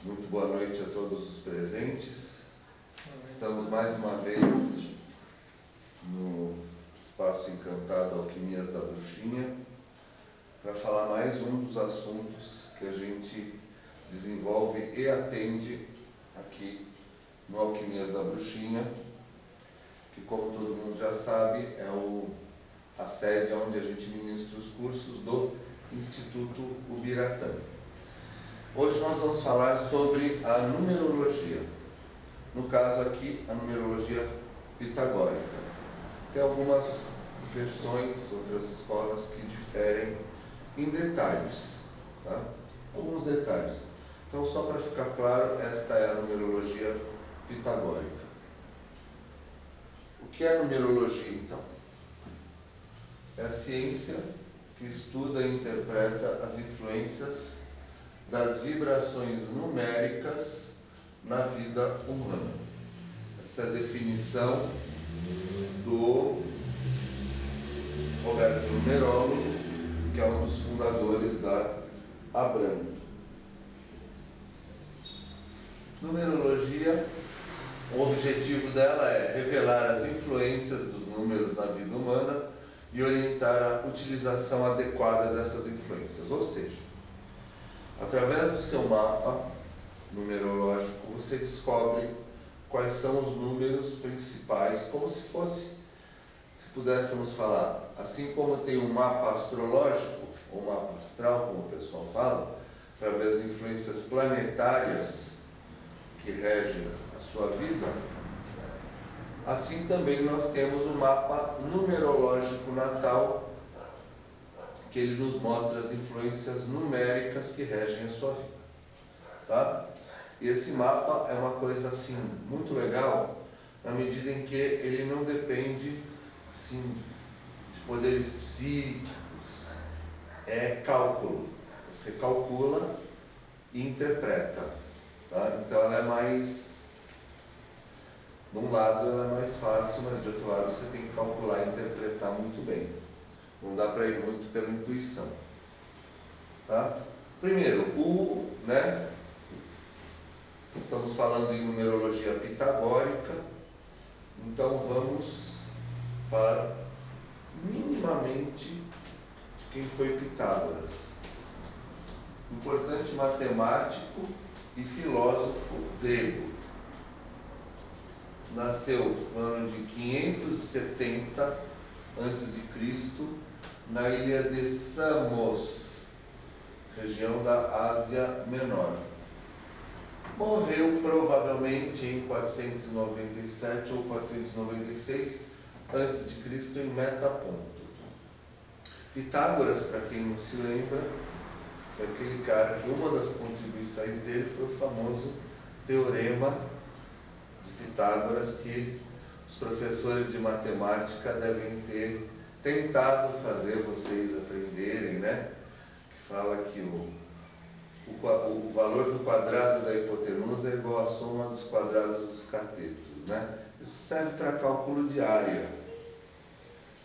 Muito boa noite a todos os presentes. Estamos mais uma vez no Espaço Encantado Alquimias da Bruxinha para falar mais um dos assuntos que a gente desenvolve e atende aqui no Alquimias da Bruxinha, que, como todo mundo já sabe, é a sede onde a gente ministra os cursos do Instituto Ubiratã. Hoje nós vamos falar sobre a numerologia. No caso aqui, a numerologia pitagórica. Tem algumas versões, outras escolas que diferem em detalhes, tá? Alguns detalhes. Então, só para ficar claro, esta é a numerologia pitagórica. O que é numerologia, então? É a ciência que estuda e interpreta as influências das vibrações numéricas na vida humana. Essa é a definição do Roberto Numerolo, que é um dos fundadores da Abram. Numerologia, o objetivo dela é revelar as influências dos números na vida humana e orientar a utilização adequada dessas influências, ou seja, através do seu mapa numerológico, você descobre quais são os números principais, como se fosse, se pudéssemos falar, assim como tem um mapa astrológico, ou mapa astral, como o pessoal fala, para ver as influências planetárias que regem a sua vida, assim também nós temos o mapa numerológico natal, que ele nos mostra as influências numéricas que regem a sua vida, tá? E esse mapa é uma coisa assim muito legal, na medida em que ele não depende assim, de poderes psíquicos, é cálculo. Você calcula e interpreta, tá? Então ela é mais, de um lado ela é mais fácil, mas de outro lado você tem que calcular e interpretar muito bem. Não dá para ir muito pela intuição, tá? Primeiro, estamos falando em numerologia pitagórica, então vamos para minimamente de quem foi Pitágoras. Importante matemático e filósofo grego. Nasceu no ano de 570 a.C., na ilha de Samos, região da Ásia Menor. Morreu provavelmente em 497 ou 496 a.C. em Metaponto. Pitágoras, para quem não se lembra, é aquele cara que uma das contribuições dele foi o famoso Teorema de Pitágoras, que os professores de matemática devem ter tentado fazer vocês aprenderem, né? Que fala que o valor do quadrado da hipotenusa é igual à soma dos quadrados dos catetos, né? Isso serve para cálculo de área,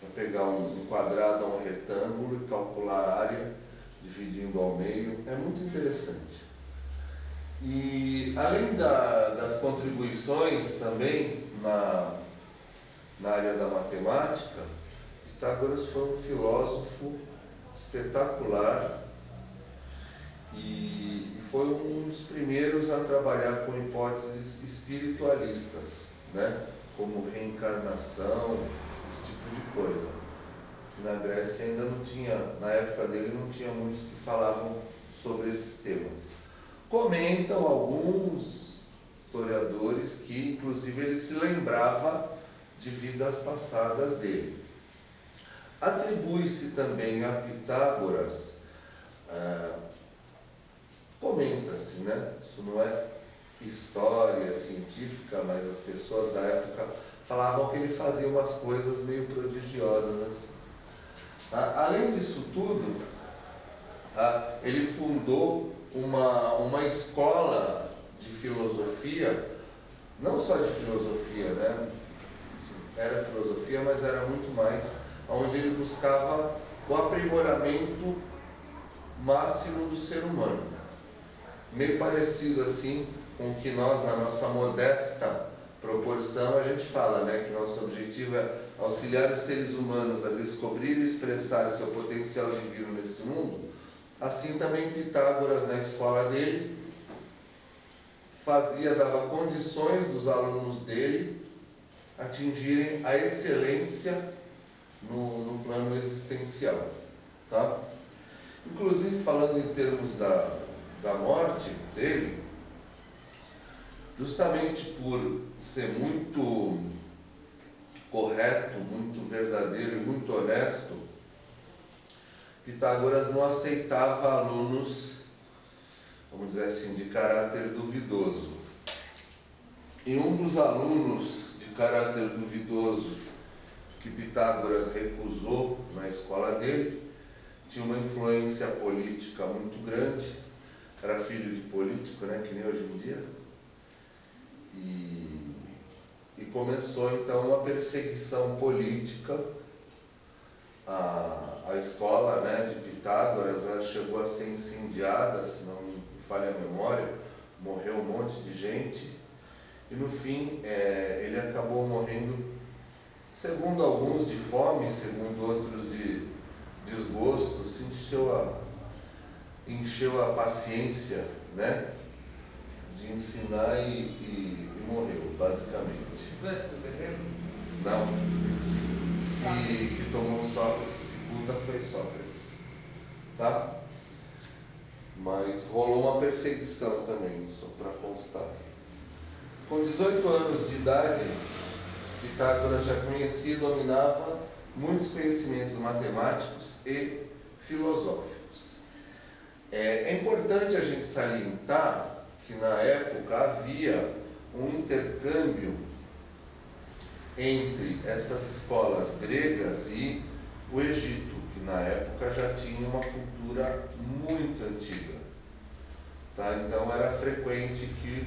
para pegar um quadrado ou um retângulo e calcular a área dividindo ao meio. É muito interessante. E além das contribuições também na área da matemática, Pitágoras foi um filósofo espetacular e foi um dos primeiros a trabalhar com hipóteses espiritualistas, né? Como reencarnação, esse tipo de coisa. Na Grécia ainda não tinha, na época dele não tinha muitos que falavam sobre esses temas. Comentam alguns historiadores que, inclusive, ele se lembrava de vidas passadas dele. Atribui-se também a Pitágoras, comenta-se, né? Isso não é história científica, mas as pessoas da época falavam que ele fazia umas coisas meio prodigiosas assim. Além disso tudo, ele fundou uma escola de filosofia, não só de filosofia, né? Era filosofia, mas era muito mais, onde ele buscava o aprimoramento máximo do ser humano. meio parecido assim com o que nós, na nossa modesta proporção, a gente fala, né, que nosso objetivo é auxiliar os seres humanos a descobrir e expressar seu potencial divino nesse mundo. Assim também Pitágoras, na escola dele, dava condições dos alunos dele atingirem a excelência no plano existencial. Tá? Inclusive, falando em termos da morte dele, justamente por ser muito correto, muito verdadeiro e muito honesto, Pitágoras não aceitava alunos, vamos dizer assim, de caráter duvidoso. E um dos alunos de caráter duvidoso que Pitágoras recusou na escola dele tinha uma influência política muito grande, era filho de político, né, que nem hoje em dia, e começou então uma perseguição política. A escola, né, de Pitágoras, ela chegou a ser incendiada, se não me falha a memória, morreu um monte de gente, e no fim ele acabou morrendo, segundo alguns de fome, segundo outros de desgosto, se encheu a paciência, né, de ensinar e morreu, basicamente. Tivesse do terreno? Não. Que tomou Sócrates, puta foi Sócrates, tá? Mas rolou uma perseguição também, só para constar. Com 18 anos de idade, Pitágoras já conhecia e dominava muitos conhecimentos matemáticos e filosóficos. É importante a gente salientar que na época havia um intercâmbio entre essas escolas gregas e o Egito, que na época já tinha uma cultura muito antiga. Tá? Então era frequente que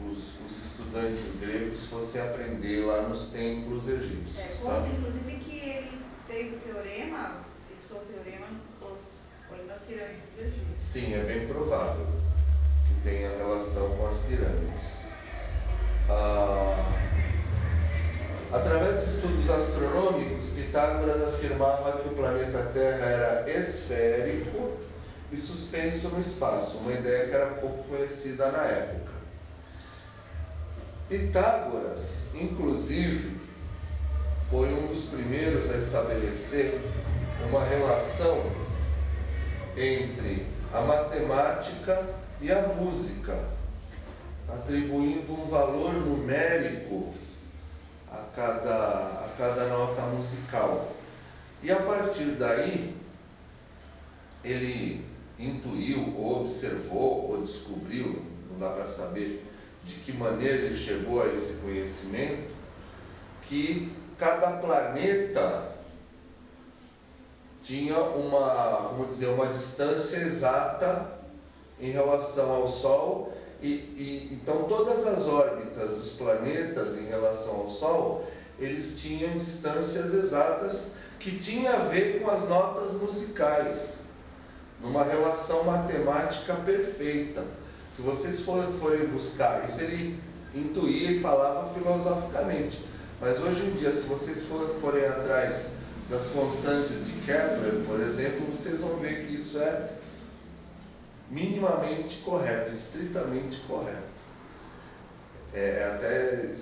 os estudantes gregos fossem aprender lá nos templos egípcios. Consta, inclusive, que ele fez o teorema, fixou o teorema olhando nas pirâmides do Egito. Sim, é bem provável que tenha relação com as pirâmides. Através de estudos astronômicos, Pitágoras afirmava que o planeta Terra era esférico e suspenso no espaço, uma ideia que era pouco conhecida na época. Pitágoras, inclusive, foi um dos primeiros a estabelecer uma relação entre a matemática e a música, atribuindo um valor numérico a cada nota musical. E a partir daí, ele intuiu, ou observou, ou descobriu, não dá para saber de que maneira ele chegou a esse conhecimento, que cada planeta tinha vamos dizer, uma distância exata em relação ao Sol, então todas as órbitas dos planetas em relação ao Sol, eles tinham distâncias exatas que tinham a ver com as notas musicais, numa relação matemática perfeita. Se vocês forem buscar, isso ele intuía e falava filosoficamente, mas hoje em dia, se vocês forem atrás das constantes de Kepler, por exemplo, vocês vão ver que isso é minimamente correto, estritamente correto. Até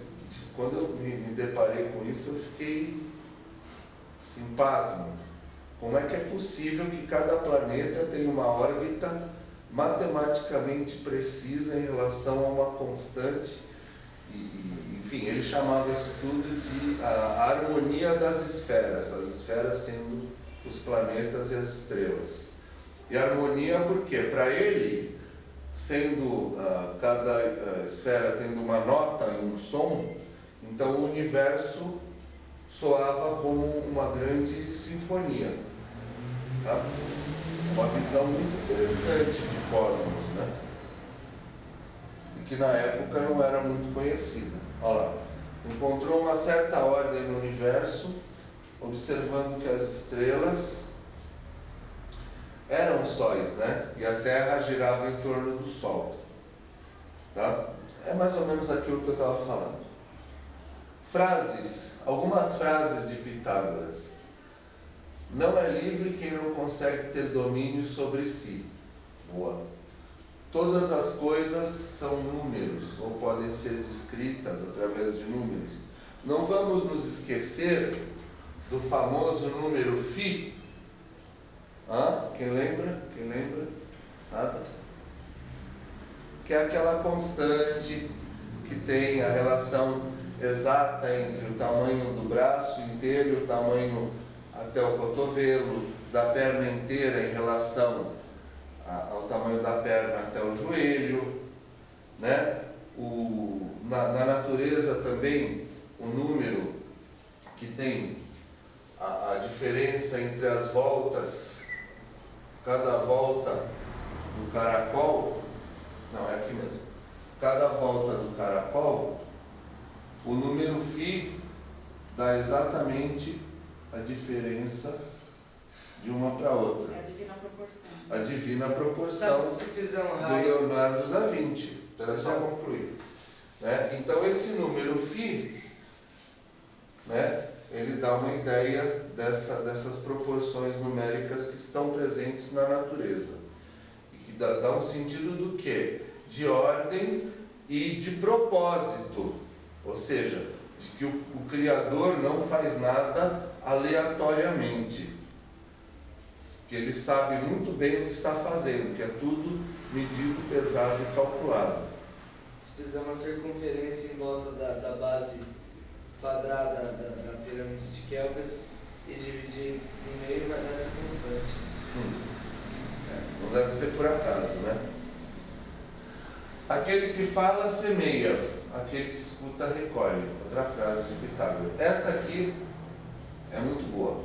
quando eu me deparei com isso, eu fiquei assim, pasmo. Como é que é possível que cada planeta tenha uma órbita matematicamente precisa em relação a uma constante? Enfim, ele chamava isso tudo de a harmonia das esferas, as esferas sendo os planetas e as estrelas. E harmonia por quê? Para ele, sendo cada esfera tendo uma nota e um som, então o universo soava como uma grande sinfonia. Tá? Uma visão muito interessante de cosmos, né? E que na época não era muito conhecida. Olha lá, encontrou uma certa ordem no universo, observando que as estrelas eram eram sóis, né? E a Terra girava em torno do Sol. Tá? É mais ou menos aquilo que eu estava falando. Frases, algumas frases de Pitágoras. Não é livre quem não consegue ter domínio sobre si. Boa. Todas as coisas são números, ou podem ser descritas através de números. Não vamos nos esquecer do famoso número Φ. Quem lembra? Quem lembra? Nada? Que é aquela constante que tem a relação exata entre o tamanho do braço inteiro e o tamanho até o cotovelo, da perna inteira em relação ao tamanho da perna até o joelho, né? Na natureza também, o número que tem a diferença entre as voltas, cada volta do caracol, não, é aqui mesmo, cada volta do caracol, o número Φ dá exatamente a diferença de uma para outra. É a divina proporção. A divina proporção Se fizer um do raio, Leonardo da Vinci. Então, é só concluir. Né? Então, esse número Φ, né, ele dá uma ideia dessas proporções numéricas que estão presentes na natureza. E que dá um sentido do quê? De ordem e de propósito. Ou seja, de que o Criador não faz nada aleatoriamente. Que ele sabe muito bem o que está fazendo, que é tudo medido, pesado e calculado. se fizer uma circunferência em volta da base quadrada da pirâmide de Kelvin e dividir em meio, vai dar essa constante. Não deve ser por acaso, né? Aquele que fala, semeia. Aquele que escuta, recolhe. Outra frase de Pitágoras. Esta aqui é muito boa.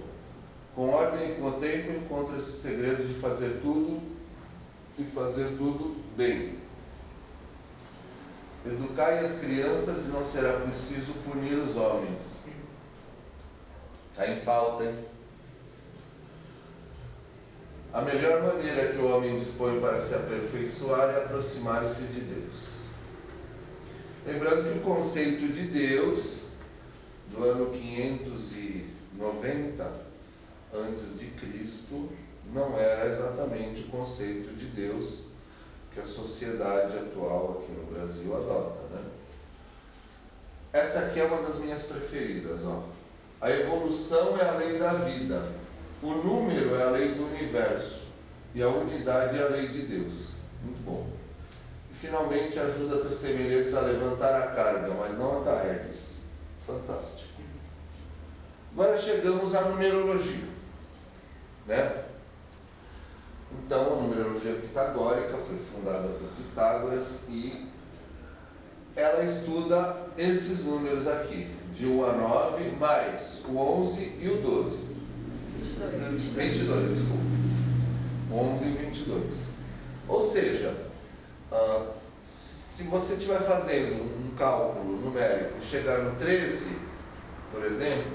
Com ordem e com o tempo encontra-se o segredo de fazer tudo e fazer tudo bem. Educai as crianças e não será preciso punir os homens. Está em pauta, hein? A melhor maneira que o homem dispõe para se aperfeiçoar é aproximar-se de Deus. Lembrando que o conceito de Deus, do ano 590 antes de Cristo, não era exatamente o conceito de Deus que a sociedade atual aqui no Brasil adota, né? Essa aqui é uma das minhas preferidas, ó. A evolução é a lei da vida, o número é a lei do universo e a unidade é a lei de Deus. Muito bom. E finalmente ajuda teus semelhantes a levantar a carga, mas não a carregues. Fantástico. Agora chegamos à numerologia, né? Então, a numerologia pitagórica foi fundada por Pitágoras e ela estuda esses números aqui, de 1 a 9, mais o 11 e o 12. 22, desculpa. 11 e 22. Ou seja, se você estiver fazendo um cálculo numérico e chegar no 13, por exemplo,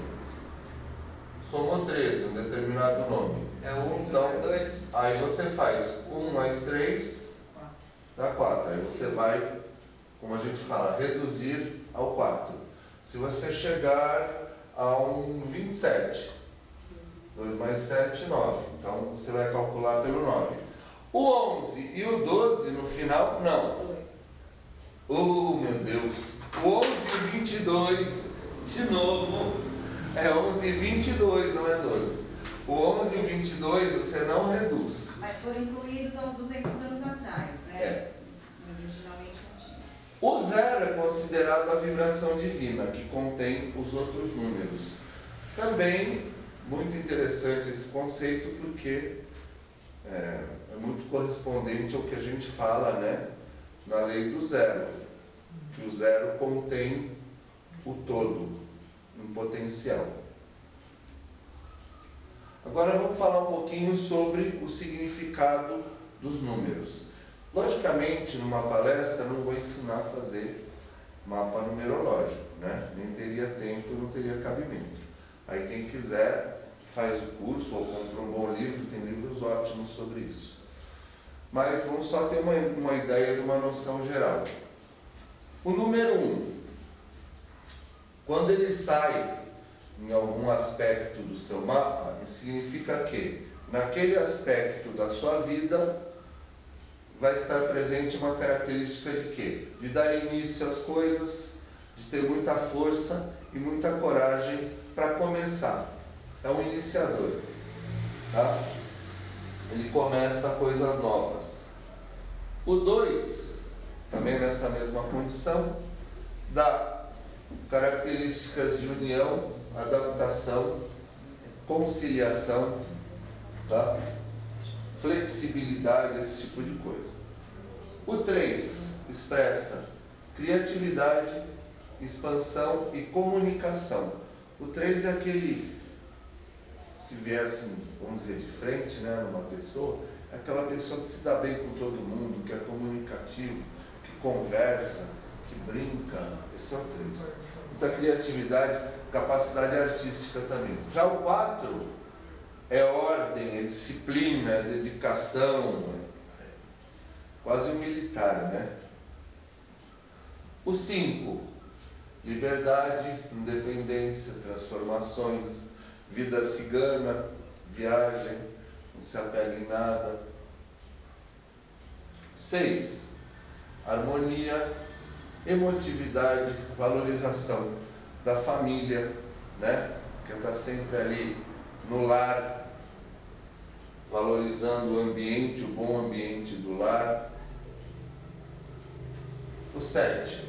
somou 13, um determinado nome. É 11 então, mais 2? Aí você faz 1 mais 3, dá 4. Aí você vai, como a gente fala, reduzir ao 4. Se você chegar a um 27, 2 mais 7, 9. Então, você vai calcular pelo 9. O 11 e o 12 no final, não. Oh, meu Deus. O 11 e 22, de novo, é 11 e 22, não é 12. O 11 e o 22 você não reduz. Mas foram incluídos há uns 200 anos atrás, né? É. Originalmente não tinha. O zero é considerado a vibração divina, que contém os outros números. Também, muito interessante esse conceito, porque é muito correspondente ao que a gente fala, né, na lei do zero. Que o zero contém o todo, em potencial. Agora vamos falar um pouquinho sobre o significado dos números. Logicamente, numa palestra, não vou ensinar a fazer mapa numerológico, né? Nem teria tempo, não teria cabimento. Aí quem quiser faz o curso ou compra um bom livro, tem livros ótimos sobre isso. Mas vamos só ter uma ideia de uma noção geral. O número 1, quando ele sai em algum aspecto do seu mapa, significa que naquele aspecto da sua vida vai estar presente uma característica de quê? De dar início às coisas, de ter muita força e muita coragem para começar. É um iniciador, tá? Ele começa coisas novas. O 2, também nessa mesma condição, dá características de união, adaptação, conciliação, tá? Flexibilidade, esse tipo de coisa. O 3 expressa criatividade, expansão e comunicação. O 3 é aquele, se vier assim, vamos dizer, de frente, né, numa pessoa, é aquela pessoa que se dá bem com todo mundo, que é comunicativo, que conversa, que brinca. Esse é o 3. Muita criatividade, capacidade artística também. Já o 4 é ordem, é disciplina, é dedicação, quase um militar, né? O 5, liberdade, independência, transformações, vida cigana, viagem, não se apega em nada. 6, harmonia, emotividade, valorização da família, né? Que está sempre ali no lar, valorizando o ambiente, o bom ambiente do lar. O 7,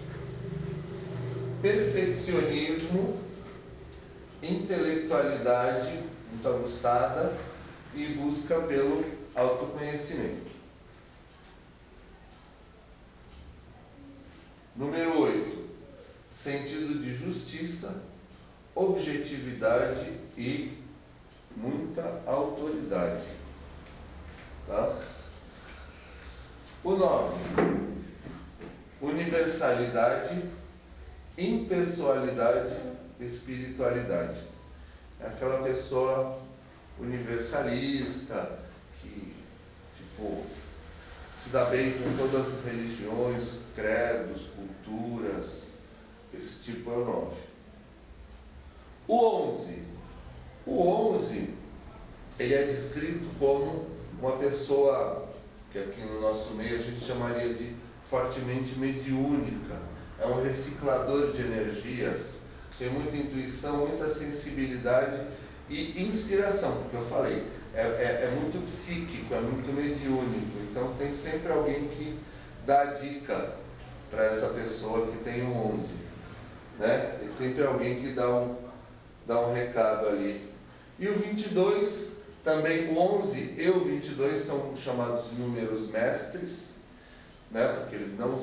perfeccionismo, intelectualidade muito aguçada e busca pelo autoconhecimento. Número 8, sentido de justiça, objetividade e muita autoridade. Tá? O 9, universalidade, impessoalidade, espiritualidade. É aquela pessoa universalista que, tipo, se dá bem com todas as religiões, credos, culturas. Esse tipo é o 9. O 11. O 11, ele é descrito como uma pessoa que aqui no nosso meio a gente chamaria de fortemente mediúnica. É um reciclador de energias, tem muita intuição, muita sensibilidade e inspiração, porque eu falei, é muito psíquico, é muito mediúnico. Então tem sempre alguém que dá dica para essa pessoa que tem um 11, né? Tem sempre alguém que dá um recado ali. E o 22, também o 11 e o 22 são chamados números mestres, né? Porque eles não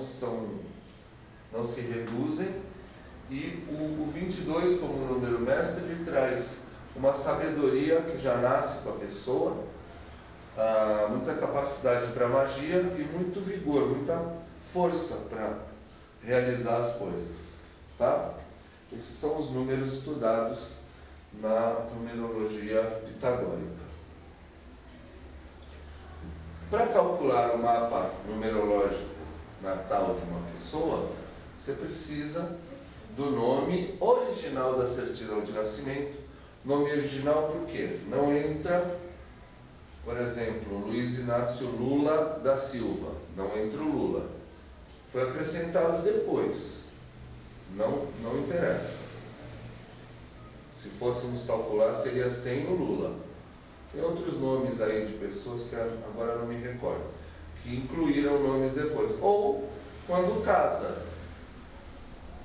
se reduzem. E o 22, como número mestre, ele traz uma sabedoria que já nasce com a pessoa, muita capacidade para magia e muito vigor, muita força para realizar as coisas, tá? Esses são os números estudados na numerologia pitagórica. Para calcular o mapa numerológico natal de uma pessoa, você precisa do nome original da certidão de nascimento. Nome original por quê? Não entra, por exemplo, Luiz Inácio Lula da Silva. Não entra o Lula. Foi acrescentado depois. Não interessa. Se fôssemos calcular, seria sem o Lula. Tem outros nomes aí de pessoas que agora não me recordo, que incluíram nomes depois. Ou quando casa,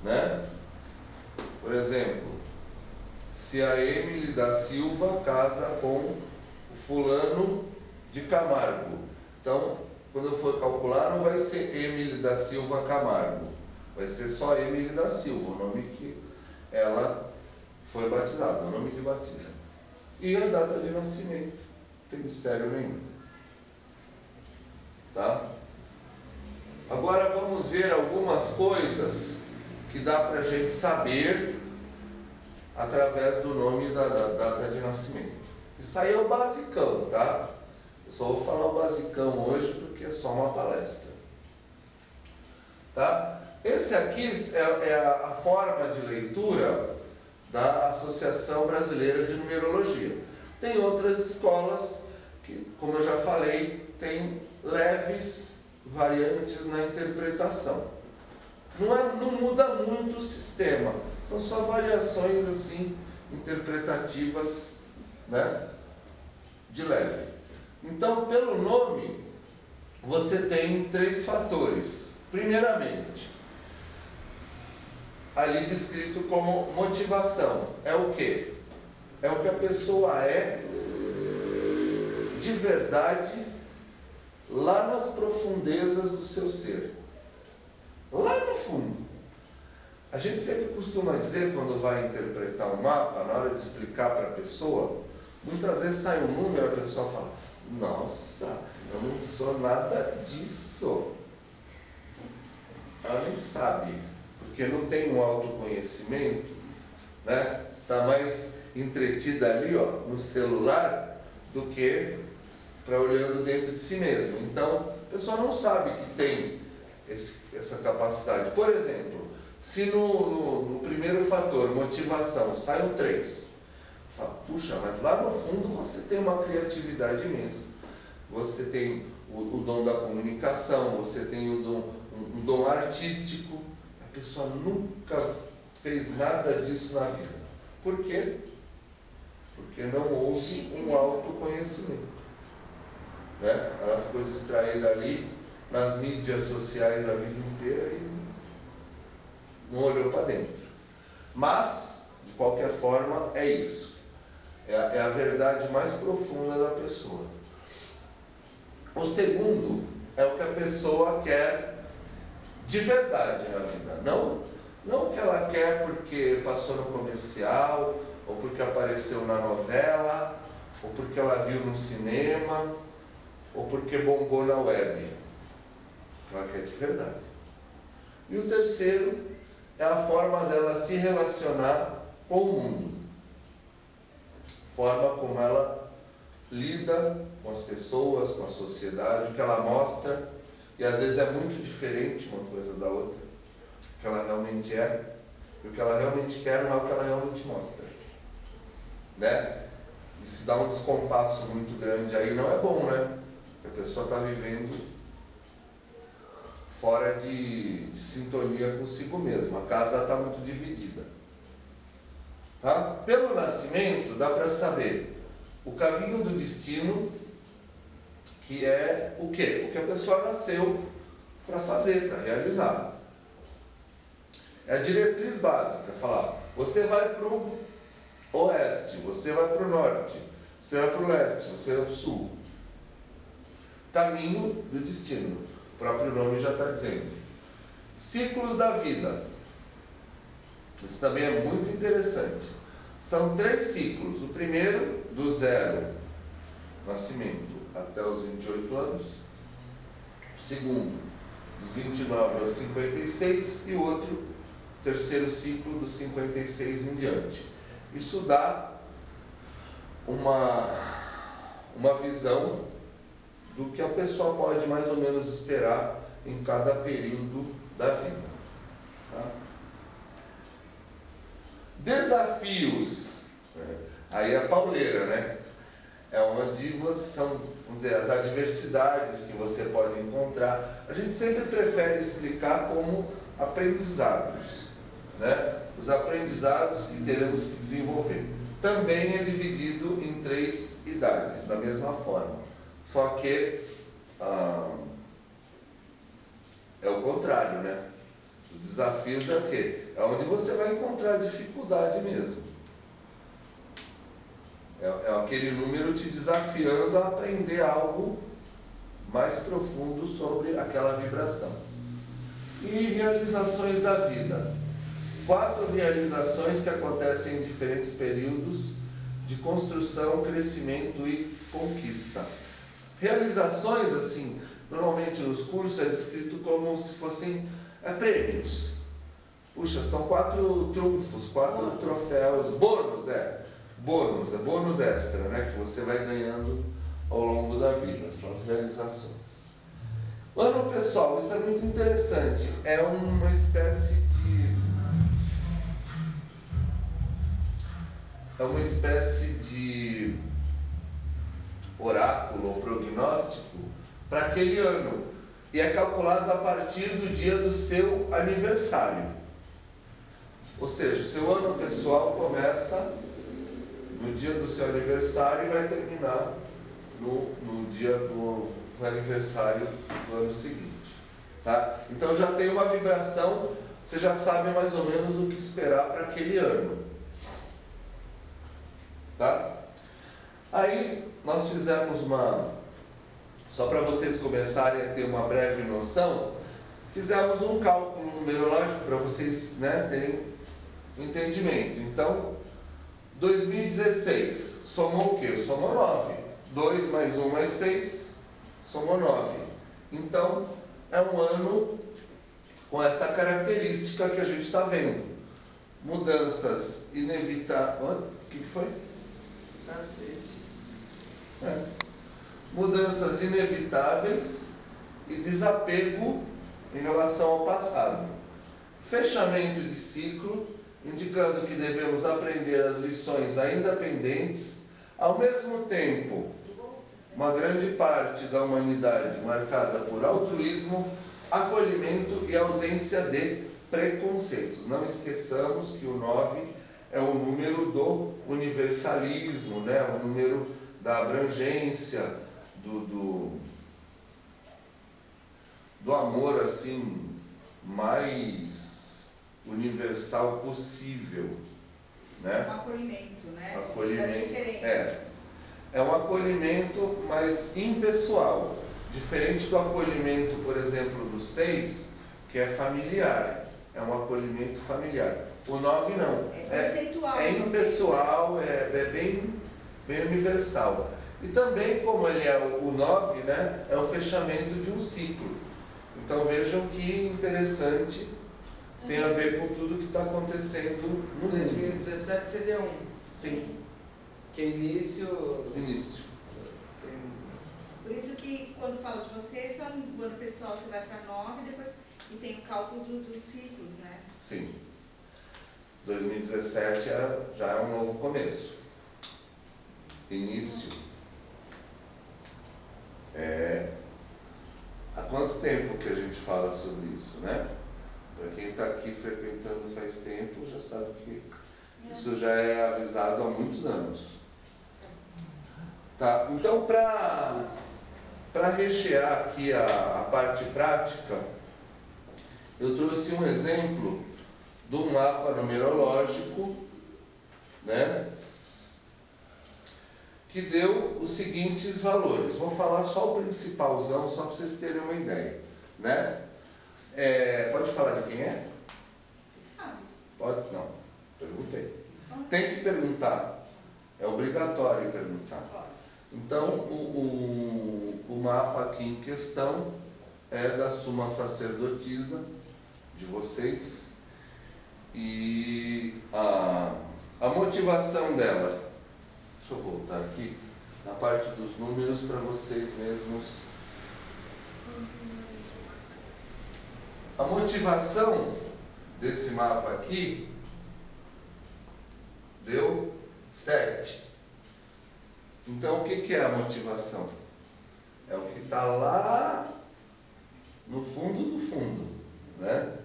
né? Por exemplo, se a Emily da Silva casa com o fulano de Camargo. Então, quando eu for calcular, não vai ser Emily da Silva Camargo. Vai ser só Emily da Silva, o nome que ela foi batizada, o nome de batismo. E a data de nascimento, não tem mistério nenhum. Tá? Agora vamos ver algumas coisas que dá para a gente saber através do nome e da data de nascimento. Isso aí é o basicão, tá? Eu só vou falar o basicão hoje porque é só uma palestra. Tá? Esse aqui é a forma de leitura da Associação Brasileira de Numerologia. Tem outras escolas que, como eu já falei, tem leves variantes na interpretação. Não muda muito o sistema, são só variações assim interpretativas, né, de leve. Então, pelo nome, você tem 3 fatores. Primeiramente, ali descrito como motivação. É o quê? É o que a pessoa é de verdade lá nas profundezas do seu ser. Lá no fundo. A gente sempre costuma dizer, quando vai interpretar um mapa, na hora de explicar para a pessoa, muitas vezes sai um número e a pessoa fala: nossa, eu não sou nada disso. Ela nem sabe, porque não tem um autoconhecimento, né? Está mais entretida ali, ó, no celular, do que para olhando dentro de si mesmo. Então, a pessoa não sabe que tem essa capacidade. Por exemplo, se no primeiro fator, motivação, sai um 3, fala, puxa, mas lá no fundo você tem uma criatividade imensa. Você tem o dom da comunicação, você tem um dom artístico. A pessoa nunca fez nada disso na vida. Por quê? Porque não houve um autoconhecimento. Né? Ela ficou distraída ali nas mídias sociais a vida inteira e não olhou para dentro. Mas, de qualquer forma, é isso. É a verdade mais profunda da pessoa. O segundo é o que a pessoa quer de verdade na vida. Não o que ela quer porque passou no comercial, ou porque apareceu na novela, ou porque ela viu no cinema, ou porque bombou na web. Ela quer de verdade. E o terceiro é a forma dela se relacionar com o mundo. Forma como ela lida com as pessoas, com a sociedade, o que ela mostra, e às vezes é muito diferente uma coisa da outra, o que ela realmente é, e o que ela realmente quer não é o que ela realmente mostra. Né? E se dá um descompasso muito grande aí, não é bom, né? Porque a pessoa está vivendo fora de sintonia consigo mesma. A casa está muito dividida. Tá? Pelo nascimento, dá para saber o caminho do destino, que é o quê? O que a pessoa nasceu para fazer, para realizar. É a diretriz básica, falar, você vai para o oeste, você vai para o norte, você vai para o leste, você vai para o sul. Caminho do destino. O próprio nome já está dizendo. Ciclos da vida. Isso também é muito interessante. São 3 ciclos. O primeiro, do 0, nascimento, até os 28 anos. O segundo, dos 29 aos 56. E o outro, terceiro ciclo, dos 56 em diante. Isso dá uma visão do que a pessoa pode mais ou menos esperar em cada período da vida. Tá? Desafios. Aí é a pauleira, né? É onde são, vamos dizer, as adversidades que você pode encontrar. A gente sempre prefere explicar como aprendizados, né? Os aprendizados que teremos que desenvolver. Também é dividido em 3 idades, da mesma forma. Só que é o contrário, né? Os desafios é o quê? É onde você vai encontrar dificuldade mesmo. É aquele número te desafiando a aprender algo mais profundo sobre aquela vibração. E realizações da vida. 4 realizações que acontecem em diferentes períodos de construção, crescimento e conquista. Realizações, assim, normalmente nos cursos é descrito como se fossem prêmios. Puxa, são 4 trunfos, 4 troféus, bônus, bônus extra, né? Que você vai ganhando ao longo da vida, são as realizações. O ano pessoal, isso é muito interessante, é uma espécie de oráculo ou prognóstico para aquele ano, e é calculado a partir do dia do seu aniversário. Ou seja, o seu ano pessoal começa no dia do seu aniversário e vai terminar no dia do aniversário do ano seguinte. Tá? Então já tem uma vibração, você já sabe mais ou menos o que esperar para aquele ano. Tá? Aí nós fizemos só para vocês começarem a ter uma breve noção, fizemos um cálculo numerológico para vocês, né, terem entendimento. Então, 2016 somou o quê? Somou 9. 2 mais 1 mais 6 somou 9. Então, é um ano com essa característica que a gente está vendo. Mudanças inevitáveis. O que foi? Cacete. Mudanças inevitáveis e desapego em relação ao passado. Fechamento de ciclo, indicando que devemos aprender as lições ainda pendentes. Ao mesmo tempo, uma grande parte da humanidade marcada por altruísmo, acolhimento e ausência de preconceitos. Não esqueçamos que o 9 é o número do universalismo, né? O número da abrangência, do amor assim mais universal possível, né? Um acolhimento, né? Acolhimento, é um acolhimento mais impessoal, diferente do acolhimento, por exemplo, do 6, que é familiar, é um acolhimento familiar. O 9 não, é impessoal, é bem universal. E também, como ele é o 9, né, é o fechamento de um ciclo. Então vejam que interessante, tem a ver com tudo que está acontecendo no mundo. 2017 seria 1. Sim. Que é início. Por isso que quando falo de você, só no ano pessoal você vai para 9 e tem o cálculo dos ciclos, né? Sim. 2017 já é um novo começo. Início. Há quanto tempo que a gente fala sobre isso, né? Para quem está aqui frequentando faz tempo, já sabe que isso já é avisado há muitos anos. Tá? Então, para rechear aqui a parte prática, eu trouxe um exemplo de um mapa numerológico, né, que deu os seguintes valores. Vou falar só o principalzão, só para vocês terem uma ideia, né? Pode falar de quem é? Pode? Não. Perguntei. Tem que perguntar. É obrigatório perguntar. Então, o mapa aqui em questão é da suma sacerdotisa de vocês. E a motivação dela, deixa eu voltar aqui na parte dos números para vocês mesmos. A motivação desse mapa aqui deu 7. Então, o que é a motivação? É o que está lá no fundo do fundo, né?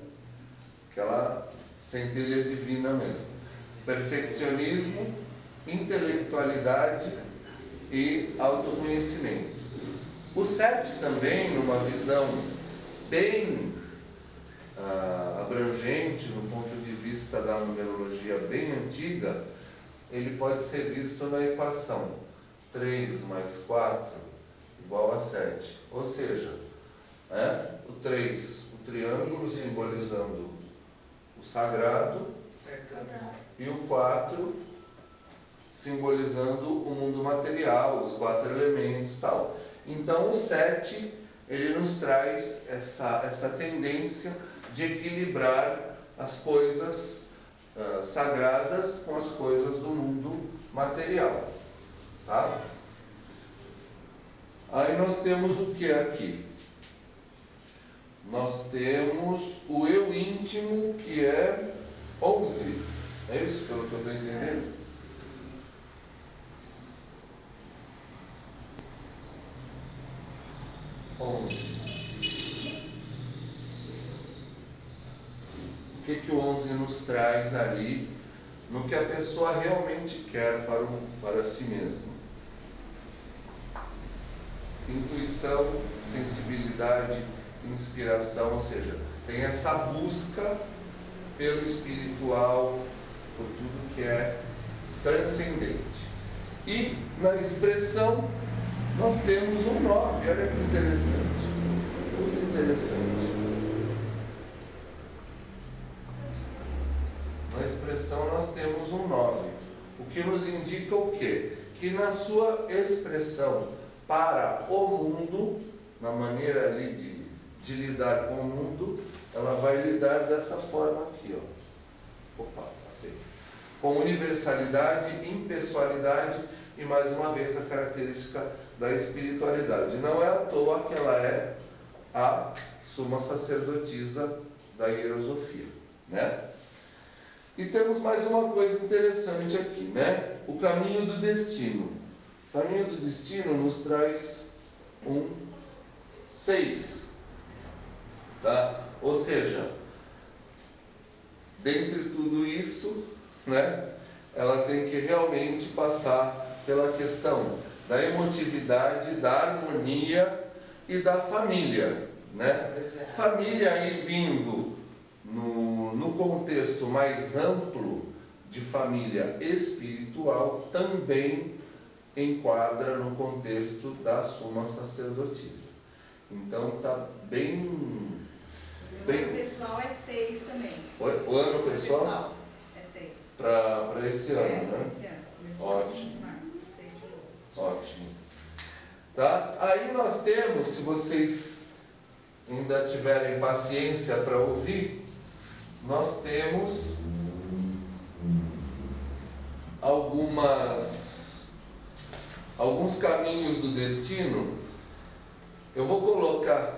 Aquela centelha divina mesmo. Perfeccionismo, intelectualidade e autoconhecimento. O 7 também, numa visão bem abrangente, no ponto de vista da numerologia bem antiga, ele pode ser visto na equação 3 mais 4 igual a 7. Ou seja, o 3, o triângulo simbolizando o sagrado, e o 4 simbolizando o mundo material, os 4 elementos e tal. Então o 7, ele nos traz essa tendência de equilibrar as coisas sagradas com as coisas do mundo material. Tá? Aí nós temos o que aqui? Nós temos o eu íntimo, que é 11. É isso que eu estou entendendo? O que o 11 nos traz ali, no que a pessoa realmente quer para si mesma? Intuição, sensibilidade, inspiração, ou seja, tem essa busca pelo espiritual, por tudo que é transcendente. E na expressão nós temos um 9, olha que interessante. Muito interessante. Na expressão nós temos um 9, o que nos indica o quê? Que na sua expressão para o mundo, na maneira ali de lidar com o mundo, ela vai lidar dessa forma aqui, ó. Opa, passei. Com universalidade, impessoalidade e, mais uma vez, a característica da espiritualidade. Não é à toa que ela é a suma sacerdotisa da hierosofia, né? E temos mais uma coisa interessante aqui, né? O caminho do destino. O caminho do destino nos traz um 6, tá? Ou seja, dentre tudo isso, né, ela tem que realmente passar pela questão da emotividade, da harmonia e da família, né? Família aí vindo no contexto mais amplo de família espiritual, também enquadra no contexto da suma sacerdotisa. Então está bem... O ano pessoal é 6 também. O ano pessoal? É 6. Para esse ano, né? Esse ano. Ótimo. Março, Ótimo. Tá? Aí nós temos, se vocês ainda tiverem paciência para ouvir, nós temos alguns caminhos do destino. Eu vou colocar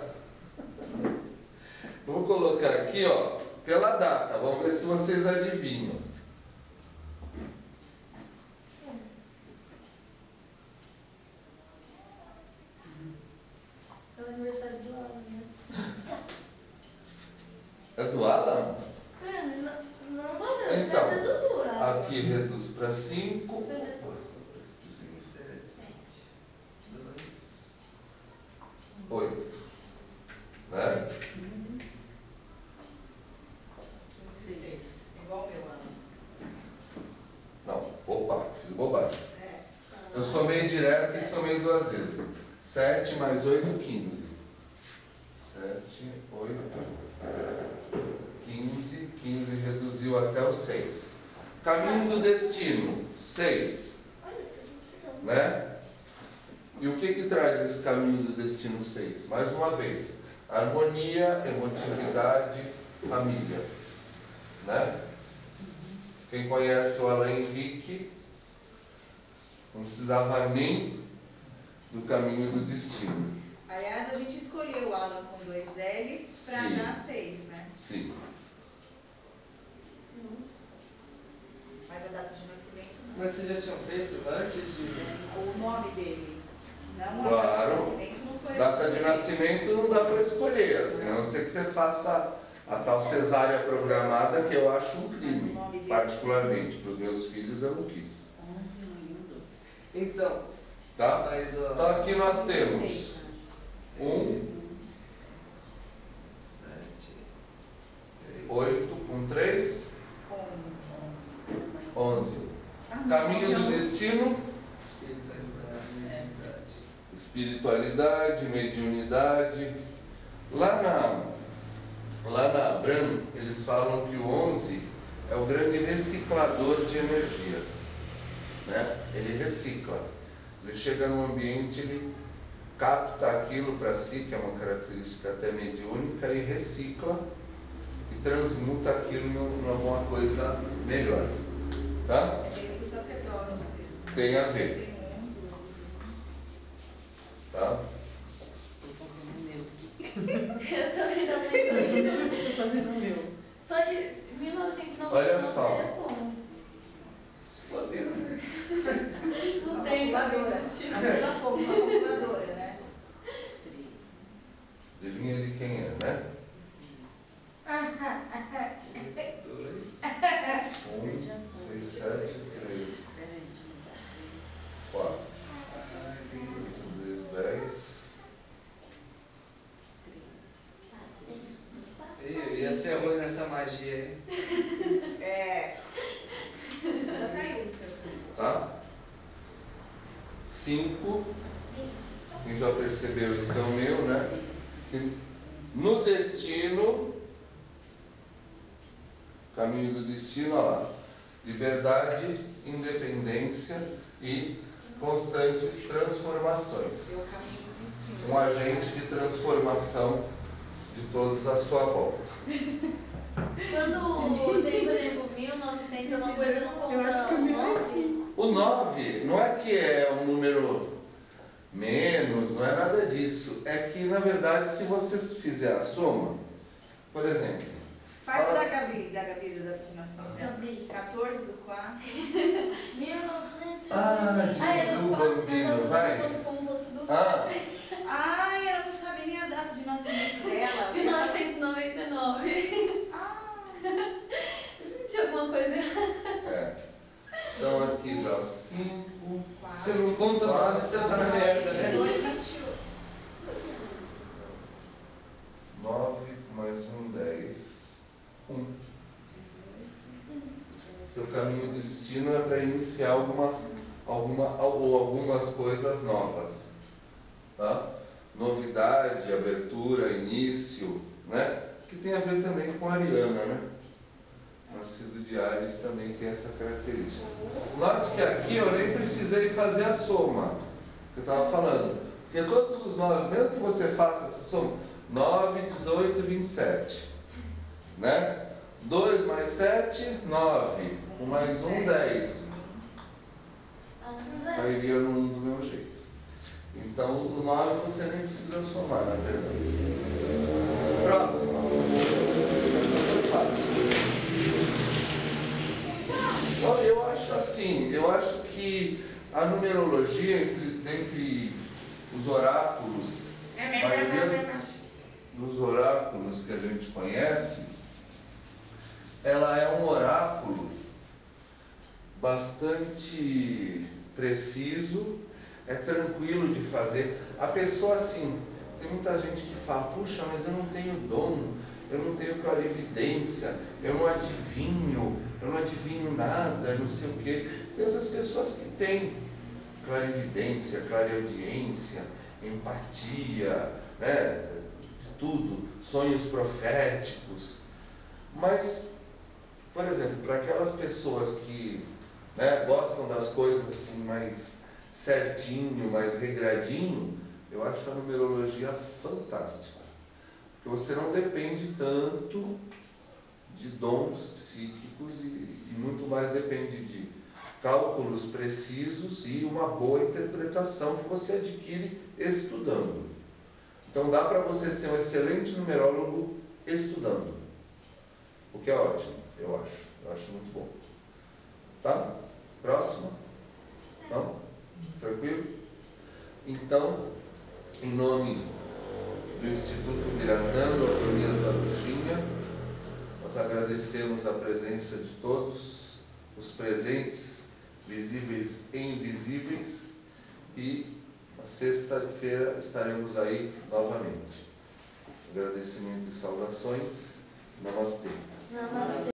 aqui, ó, pela data. Vamos ver se vocês adivinham. É o aniversário do Alan, né? É do Alan? Não vou ver, Então, é do Alan. aqui reduz para 5. Interessante. 8. Né? Igual o meu ano. Não, opa, fiz bobagem. Eu somei direto e somei 2 vezes. 7 mais 8, 15. 7, 8, 15. 15 reduziu até o 6. Caminho do destino, 6. Né? E o que traz esse caminho do destino 6? Mais uma vez, harmonia, emotividade, família. Né? Quem conhece o Alain Henrique não precisava nem do caminho do destino. Aliás, a gente escolheu o Alan com 2 L's para Sim. dar 6, né? Sim. Mas a data de nascimento não. Mas vocês já tinham feito antes de... O nome dele. Não, Claro. a data de nascimento não foi. Data de nascimento não dá para escolher, assim, a não ser que você faça a tal cesárea programada, que eu acho um crime. Particularmente, para os meus filhos eu não quis. 11 no 12. Então, Tá? mas ó... Então aqui nós temos 1, 7, 8 com 3, 11. Caminho do destino, espiritualidade, mediunidade. Lá na Abram, eles falam que o 11 é o grande reciclador de energias, né? Ele recicla. Ele chega num ambiente, ele capta aquilo para si, que é uma característica até mediúnica, e recicla e transmuta aquilo em alguma coisa melhor. Tá? Ele do sacerdócio. Tem a ver. Tem 11. Tá? Tá? Eu também não lembro. Tô fazendo o meu. Só que 1999 Olha só. era como? Explodiram, né? Não tem calculadora. Calcula pouco, uma calculadora, né? Adivinha de quem é, né? 1, 6, 7, 3, 4, 8, 2, 10. Ia ser ruim nessa magia, hein? É. Já caiu, seu. Tá? 5. Quem já percebeu, isso é o meu, né? No destino, caminho do destino, olha lá. Liberdade, independência e constantes transformações. Seu caminho do destino. Um agente de transformação de todos à sua volta. Quando tem, por exemplo, 1900 uma coisa, não Eu acho que o meu é conta assim. O 9 não é que é um número menos, não é nada disso. É que, na verdade, se você fizer a soma, por exemplo... Faz fala- da Gabi da afinação dela. Gabi. 14 do 4. 1900. Ah, diz o bambino, vai. Ah. Ai, ela não sabe nem a data de nascimento dela. 1999. Ah, Tinha alguma coisa errada. É. Então aqui dá 5. Você não conta nada, você tá na merda, né? 21. 9 mais 1, 10. 1. Seu caminho do destino é para iniciar algumas coisas novas. Tá? Novidade, abertura, início, né? Que tem a ver também com a Ariana, né? Nascido de Ares também tem essa característica. Note que aqui eu nem precisei fazer a soma que eu estava falando. Porque todos os 9, mesmo que você faça essa soma, 9, 18, 27. Né? 2 mais 7, 9. 1 mais 1, 10. Sairia no 1 do meu jeito. Então, o 9 você nem precisa somar, na verdade. Próximo. Olha, eu acho assim, eu acho que a numerologia entre os oráculos, a maioria dos oráculos que a gente conhece, ela é um oráculo bastante preciso, é tranquilo de fazer. A pessoa assim, tem muita gente que fala, puxa, mas eu não tenho dom, eu não tenho clarividência, eu não adivinho nada, não sei o quê. Tem outras pessoas que têm clarividência, clareaudiência, empatia, né, tudo, sonhos proféticos. Mas, por exemplo, para aquelas pessoas que, né, gostam das coisas assim mais certinho, mais regradinho, eu acho a numerologia fantástica. Porque você não depende tanto de dons psíquicos e muito mais depende de cálculos precisos e uma boa interpretação que você adquire estudando. Então dá para você ser um excelente numerólogo estudando. O que é ótimo, eu acho. Eu acho muito bom. Tá? Próximo? Não? Tranquilo? Então, em nome do Instituto Miratando, Autonomias da Bruxinha, nós agradecemos a presença de todos, os presentes, visíveis e invisíveis, e na sexta-feira estaremos aí novamente. Agradecimentos e saudações. Namastê. Namastê.